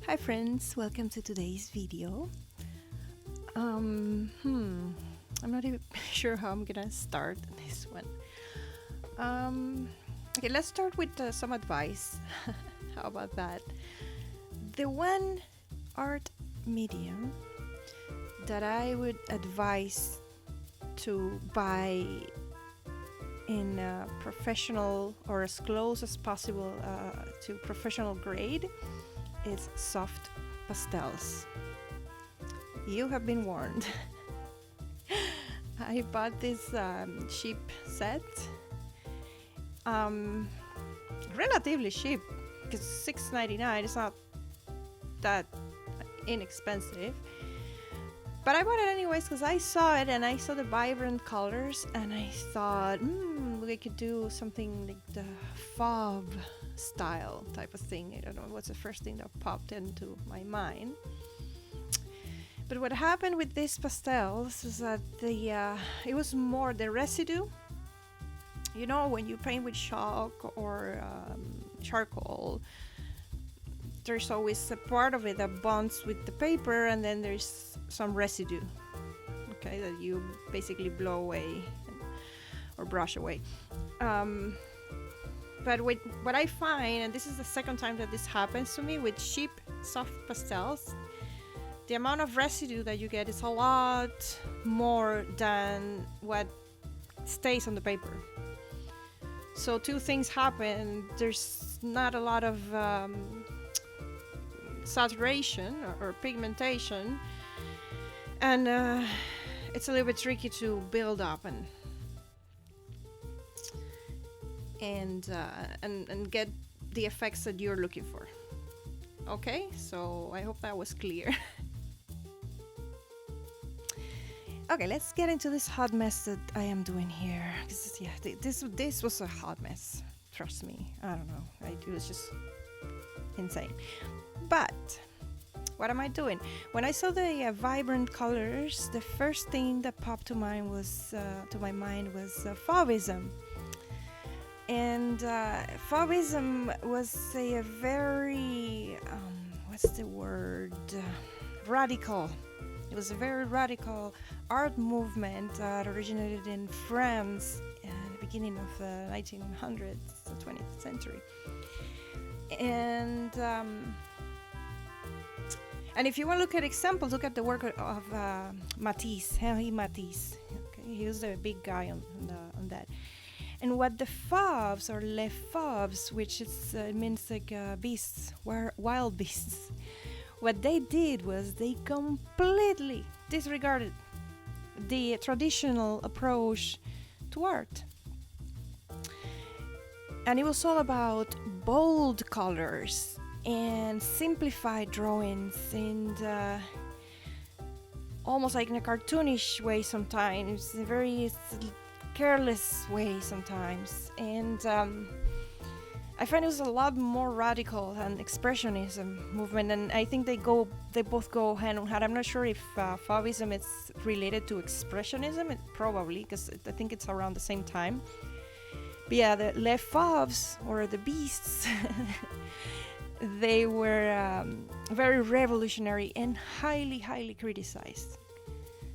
Hi friends, welcome to today's video. I'm not even sure how I'm gonna start this one. Okay, let's start with some advice. How about that? The one art medium that I would advise to buy in a professional or as close as possible to professional grade is soft pastels. You have been warned. I bought this cheap set, relatively cheap because $6.99 is not that inexpensive. But I bought it anyways because I saw it and I saw the vibrant colors and I thought, we could do something like the fauve style type of thing. I don't know what's the first thing that popped into my mind. But what happened with these pastels is that it was more the residue. You know, when you paint with chalk or charcoal, there's always a part of it that bonds with the paper, and then there's some residue, okay, that you basically blow away or brush away. But what I find, and this is the second time that this happens to me with cheap soft pastels, the amount of residue that you get is a lot more than what stays on the paper. So two things happen. There's not a lot of saturation or pigmentation, and it's a little bit tricky to build up and get the effects that you're looking for. Okay, so I hope that was clear. Okay, let's get into this hot mess that I am doing here. This was a hot mess. Trust me. I don't know. It was just insane. But what am I doing? When I saw the vibrant colors, the first thing that popped to my mind was Fauvism. And Fauvism was a very what's the word? Radical. It was a very radical art movement that originated in France at the beginning of the 1900s, the 20th century. And if you want to look at examples, look at the work of Matisse, Henri Matisse. Okay, he was a big guy on that. And what the fauves or les fauves, which means like beasts, wild beasts. What they did was they completely disregarded the traditional approach to art. And it was all about bold colors and simplified drawings and almost like in a cartoonish way sometimes, a very careless way sometimes. And I find it was a lot more radical than expressionism movement, and I think they both go hand in hand. I'm not sure if Fauvism is related to expressionism, probably, because I think it's around the same time. But yeah, the Les Fauves, or the beasts, they were very revolutionary and highly, highly criticized.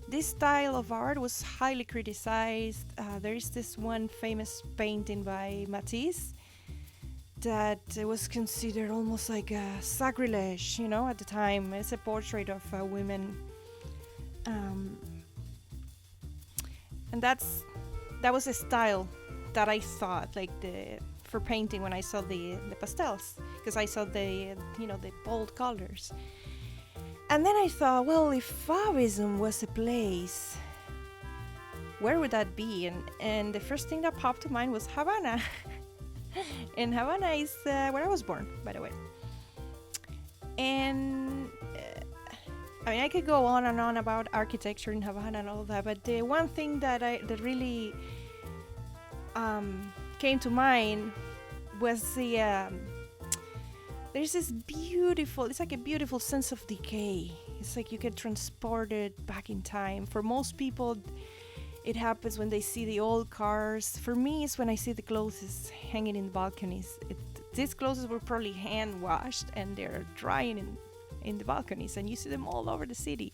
This style of art was highly criticized. There is this one famous painting by Matisse that it was considered almost like a sacrilege, at the time. It's a portrait of women, and that was a style that I thought for painting when I saw the pastels, because I saw the bold colors. And then I thought, well, if Fauvism was a place, where would that be? And the first thing that popped to mind was Havana. And Havana is where I was born, by the way. And I could go on and on about architecture in Havana and all of that, but the one thing that really came to mind was there's this it's like a beautiful sense of decay. It's like you get transported back in time. For most people, it happens when they see the old cars. For me, it's when I see the clothes hanging in the balconies. These clothes were probably hand washed and they're drying in in the balconies, and you see them all over the city.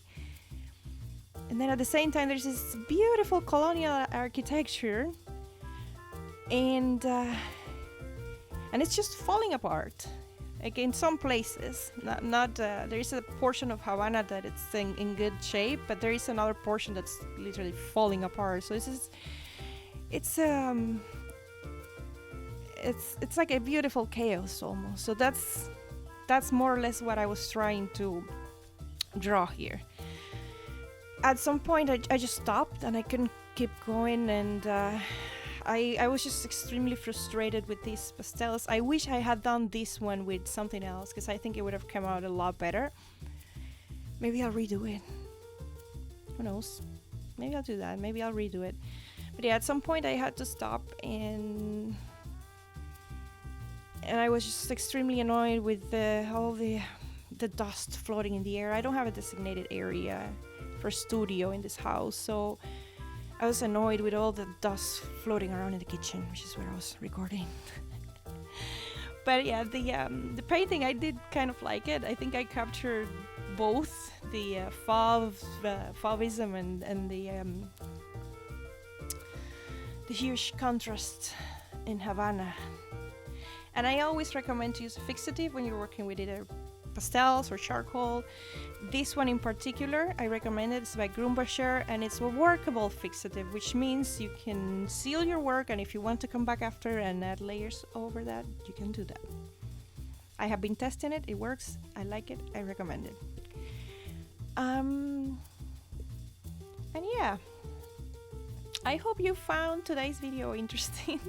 And then at the same time, there's this beautiful colonial architecture, and it's just falling apart. Like in some places, there is a portion of Havana that it's in good shape, but there is another portion that's literally falling apart. So it's like a beautiful chaos almost. So that's more or less what I was trying to draw here. At some point, I just stopped and I couldn't keep going, and I was just extremely frustrated with these pastels. I wish I had done this one with something else, because I think it would have come out a lot better. Maybe I'll redo it. Who knows? Maybe I'll do that. Maybe I'll redo it. But yeah, at some point I had to stop, and I was just extremely annoyed with all the dust floating in the air. I don't have a designated area for studio in this house, so I was annoyed with all the dust floating around in the kitchen, which is where I was recording. But yeah, the painting, I did kind of like it. I think I captured both the Fauvism and the huge contrast in Havana. And I always recommend to use a fixative when you're working with either pastels or charcoal. This one in particular, I recommend it. It's by Grandeur, and it's a workable fixative, which means you can seal your work, and if you want to come back after and add layers over that, you can do that. I have been testing it. It works. I like it. I recommend it. And yeah, I hope you found today's video interesting.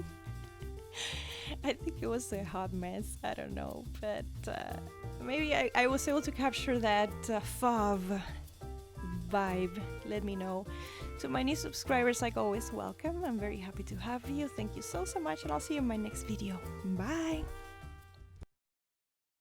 I think it was a hot mess, I don't know, but maybe I was able to capture that fauve vibe. Let me know. To my new subscribers, like always, welcome. I'm very happy to have you. Thank you so much, and I'll see you in my next video. Bye!